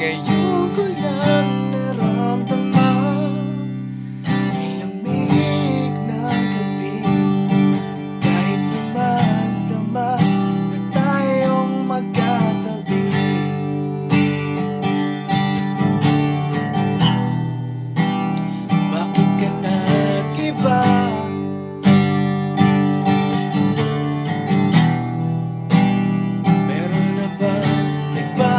Ngayon ko lang naramdaman ang lamig ng gabi. Kahit na magdama na tayong magkatabi, bakit ka nag-iba? Meron na ba iba?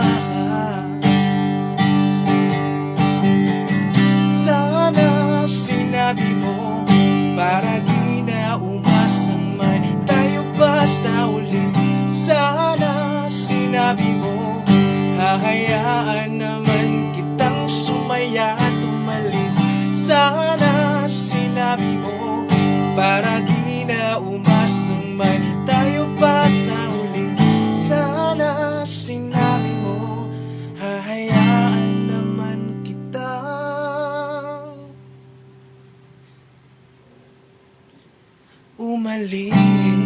Sana sinabi mo para di na umasang may tayo pa sa uli. Sana sinabi mo hahayaan naman kitang sumaya at umalis. Sana sinabi mo para di na umasang may tayo pa sa uli. Sana sinabi mo hahayaan naman kitang umalis.